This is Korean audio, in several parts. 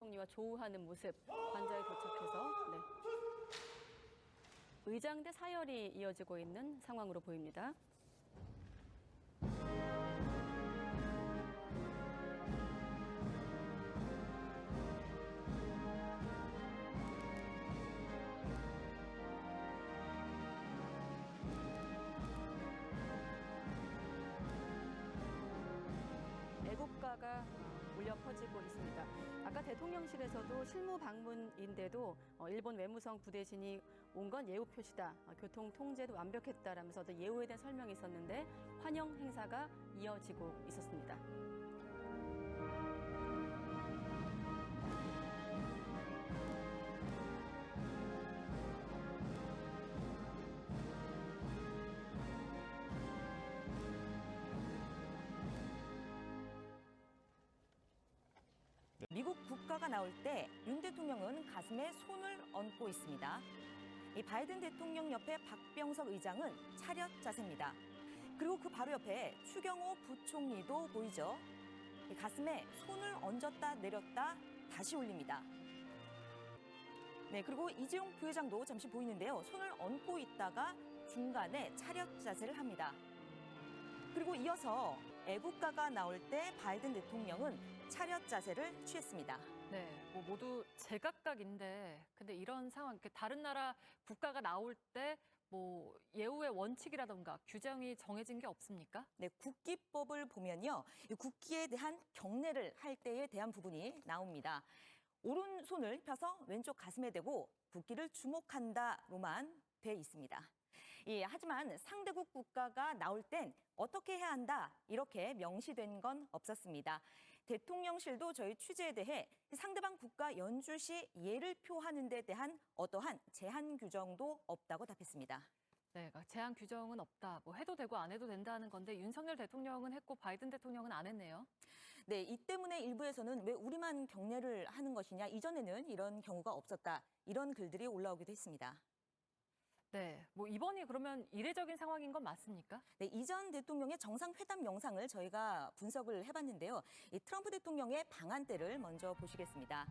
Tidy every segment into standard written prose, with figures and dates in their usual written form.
총리와 조우하는 모습, 관저에 도착해서 의장대 사열이 이어지고 있는 상황으로 보입니다. 애국가가 울려 퍼지고 있습니다. 아까 대통령실에서도 실무 방문인데도 일본 외무성 부대진이 온 건 예우 표시다. 교통 통제도 완벽했다라면서도 예우에 대한 설명이 있었는데 환영 행사가 이어지고 있었습니다. 미국 국가가 나올 때 윤 대통령은 가슴에 손을 얹고 있습니다. 이 바이든 대통령 옆에 박병석 의장은 차렷 자세입니다. 그리고 그 바로 옆에 추경호 부총리도 보이죠. 가슴에 손을 얹었다 내렸다 다시 올립니다. 네, 그리고 이재용 부회장도 잠시 보이는데요. 손을 얹고 있다가 중간에 차렷 자세를 합니다. 그리고 이어서 애국가가 나올 때 바이든 대통령은 차렷 자세를 취했습니다. 네, 모두 제각각인데, 근데 이런 상황, 다른 나라 국가가 나올 때 예우의 원칙이라던가 규정이 정해진 게 없습니까? 네, 국기법을 보면요, 이 국기에 대한 경례를 할 때에 대한 부분이 나옵니다. 오른손을 펴서 왼쪽 가슴에 대고 국기를 주목한다로만 돼 있습니다. 하지만 상대국 국가가 나올 땐 어떻게 해야 한다 이렇게 명시된 건 없었습니다. 대통령실도 저희 취재에 대해 상대방 국가 연주 시 예를 표하는 데 대한 어떠한 제한 규정도 없다고 답했습니다. 네, 제한 규정은 없다. 해도 되고 안 해도 된다는 건데 윤석열 대통령은 했고 바이든 대통령은 안 했네요. 네, 이 때문에 일부에서는 왜 우리만 경례를 하는 것이냐, 이전에는 이런 경우가 없었다, 이런 글들이 올라오기도 했습니다. 네, 이번이 그러면 이례적인 상황인 건 맞습니까? 네, 이전 대통령의 정상회담 영상을 저희가 분석을 해봤는데요. 이 트럼프 대통령의 방한대를 먼저 보시겠습니다.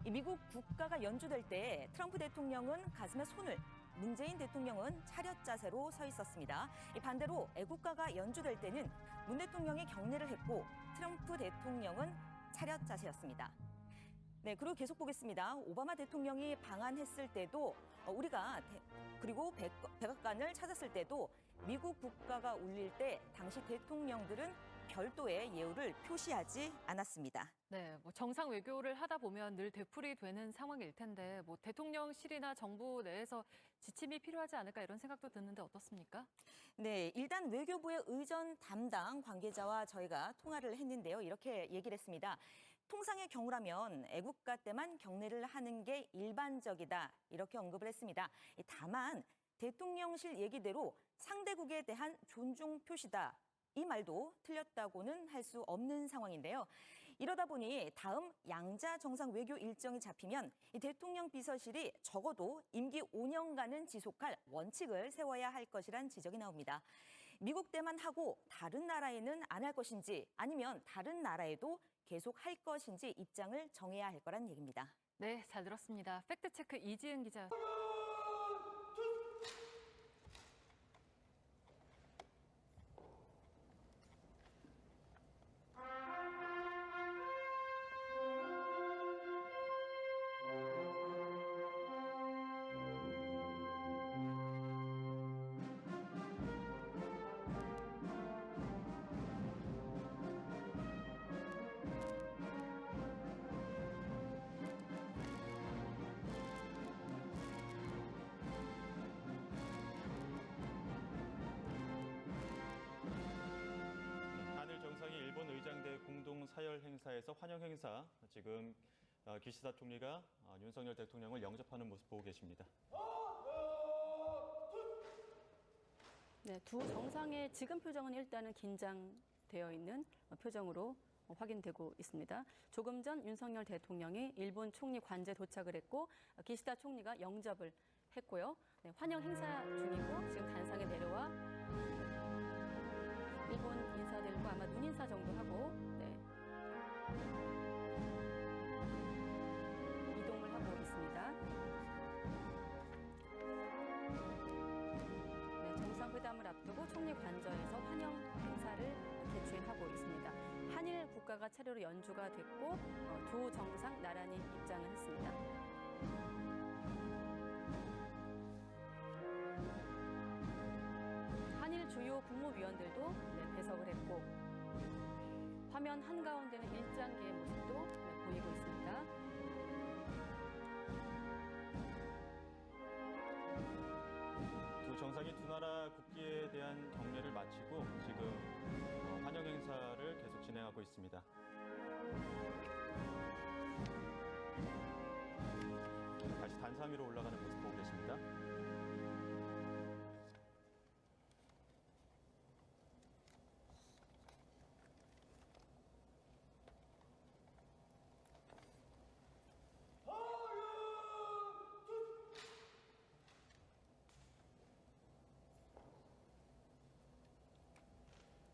미국 국가가 연주될 때 트럼프 대통령은 가슴에 손을, 문재인 대통령은 차렷 자세로 서 있었습니다. 반대로 애국가가 연주될 때는 문 대통령이 경례를 했고 트럼프 대통령은 차렷 자세였습니다. 네, 그리고 계속 보겠습니다. 오바마 대통령이 방한했을 때도 그리고 백악관을 찾았을 때도 미국 국가가 울릴 때 당시 대통령들은 별도의 예우를 표시하지 않았습니다. 네, 정상 외교를 하다 보면 늘 되풀이되는 상황일 텐데 대통령실이나 정부 내에서 지침이 필요하지 않을까 이런 생각도 드는데 어떻습니까? 네, 일단 외교부의 의전 담당 관계자와 저희가 통화를 했는데요. 이렇게 얘기를 했습니다. 통상의 경우라면 애국가 때만 경례를 하는 게 일반적이다, 이렇게 언급을 했습니다. 다만 대통령실 얘기대로 상대국에 대한 존중 표시다, 이 말도 틀렸다고는 할 수 없는 상황인데요. 이러다 보니 다음 양자 정상 외교 일정이 잡히면 이 대통령 비서실이 적어도 임기 5년간은 지속할 원칙을 세워야 할 것이란 지적이 나옵니다. 미국 때만 하고 다른 나라에는 안 할 것인지, 아니면 다른 나라에도 계속 할 것인지 입장을 정해야 할 거란 얘기입니다. 네, 잘 들었습니다. 팩트체크 이지은 기자. 정상이 일본 의장대 공동 사열 행사에서 환영 행사, 지금 기시다 총리가 윤석열 대통령을 영접하는 모습 보고 계십니다. 네, 두 정상의 지금 표정은 일단은 긴장되어 있는 표정으로 확인되고 있습니다. 조금 전 윤석열 대통령이 일본 총리 관저에 도착을 했고 기시다 총리가 영접을 했고요. 네, 환영 행사 중이고 지금 단상에 내려와 일본 인사들과 아마 눈인사 정도 하고 국가가 차례로 연주가 됐고 두 정상 나란히 입장을 했습니다. 한일 주요 국무위원들도 배석을 했고 화면 한가운데는 일장기의 모습도 보이고 있습니다. 두 정상이 두 나라 국기에 대한 경례를 마치고 지금 환영 행사를 계속 진행하고 있습니다. 다시 단상 위로 올라가는 모습 보고 계십니다.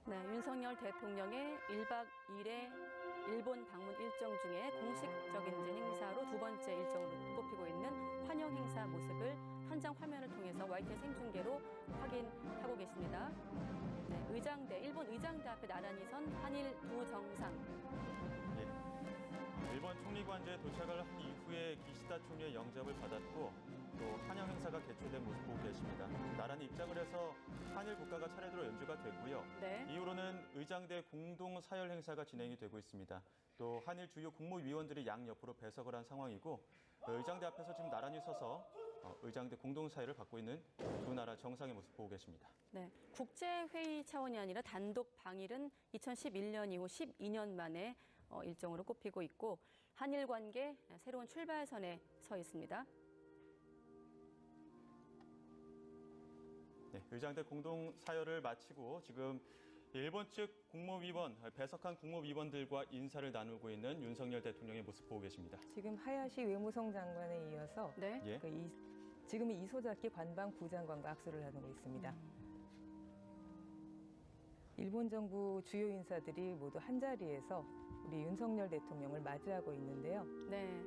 네, 윤석열 대통령의 1박 2일의 일본 방문 일정 중에 공식적인 이제 행사로 두 번째 일정으로 꼽히고 있는 환영 행사 모습을 현장 화면을 통해서 YTN 생중계로 확인하고 계십니다. 네, 의장대, 일본 의장대 앞에 나란히 선 한일 두 정상. 예. 일본 총리관저에 도착을 한 이후에 기시다 총리의 영접을 받았고 또 환영 행사가 개최된 모습 보고 계십니다. 나란히 입장을 해서 한일 국가가 차례대로 연주가 됐고요. 네. 이후로는 의장대 공동 사열 행사가 진행이 되고 있습니다. 또 한일 주요 국무위원들이 양옆으로 배석을 한 상황이고 의장대 앞에서 지금 나란히 서서 의장대 공동 사열을 받고 있는 두 나라 정상의 모습 보고 계십니다. 네, 국제회의 차원이 아니라 단독 방일은 2011년 이후 12년 만에 일정으로 꼽히고 있고 한일 관계 새로운 출발선에 서 있습니다. 네, 의장대 공동 사열을 마치고 지금 일본 측 국무위원, 배석한 국무위원들과 인사를 나누고 있는 윤석열 대통령의 모습 보고 계십니다. 지금 하야시 외무성 장관에 이어서 네. 예. 지금은 이소자키 관방 부장관과 악수를 나누고 있습니다. 일본 정부 주요 인사들이 모두 한자리에서 우리 윤석열 대통령을 맞이하고 있는데요. 네.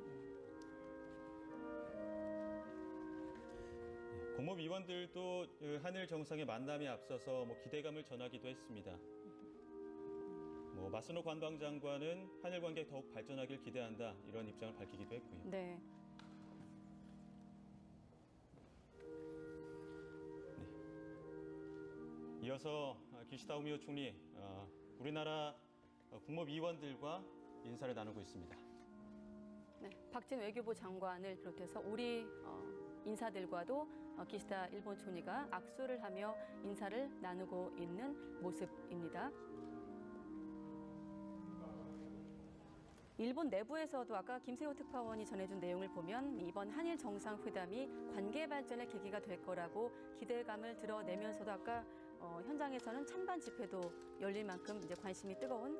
국무위원들도 한일 정상의 만남에 앞서서 기대감을 전하기도 했습니다. 마스노 관방장관은 한일 관계 더욱 발전하길 기대한다 이런 입장을 밝히기도 했고요. 네. 이어서 기시다 후미오 총리, 우리나라 국무위원들과 인사를 나누고 있습니다. 네, 박진 외교부 장관을 비롯해서 우리 인사들과도 기시다 일본 총리가 악수를 하며 인사를 나누고 있는 모습입니다. 일본 내부에서도 아까 김세호 특파원이 전해준 내용을 보면 이번 한일 정상회담이 관계 발전의 계기가 될 거라고 기대감을 드러내면서도 아까 현장에서는 찬반 집회도 열릴 만큼 이제 관심이 뜨거운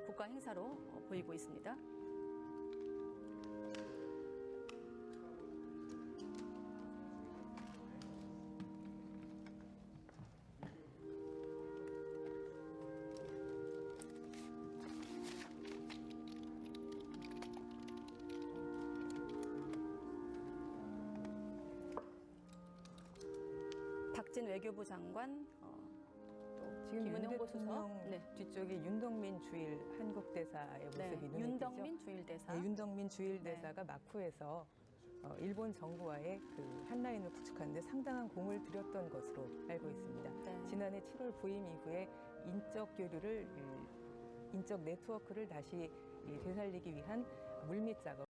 국가 행사로 보이고 있습니다. 박진 외교부 장관, 또 지금 윤 김은혜 홍보수석, 대통령 네. 뒤쪽에 윤덕민 주일 한국 대사의 모습이 네, 눈에 윤덕민 띄죠. 주일 대사. 네, 윤덕민 주일 네. 대사가 마쿠에서 일본 정부와의 그 한라인을 구축하는 데 상당한 공을 들였던 것으로 알고 있습니다. 네. 지난해 7월 부임 이후에 인적 네트워크를 다시 되살리기 위한 물밑 작업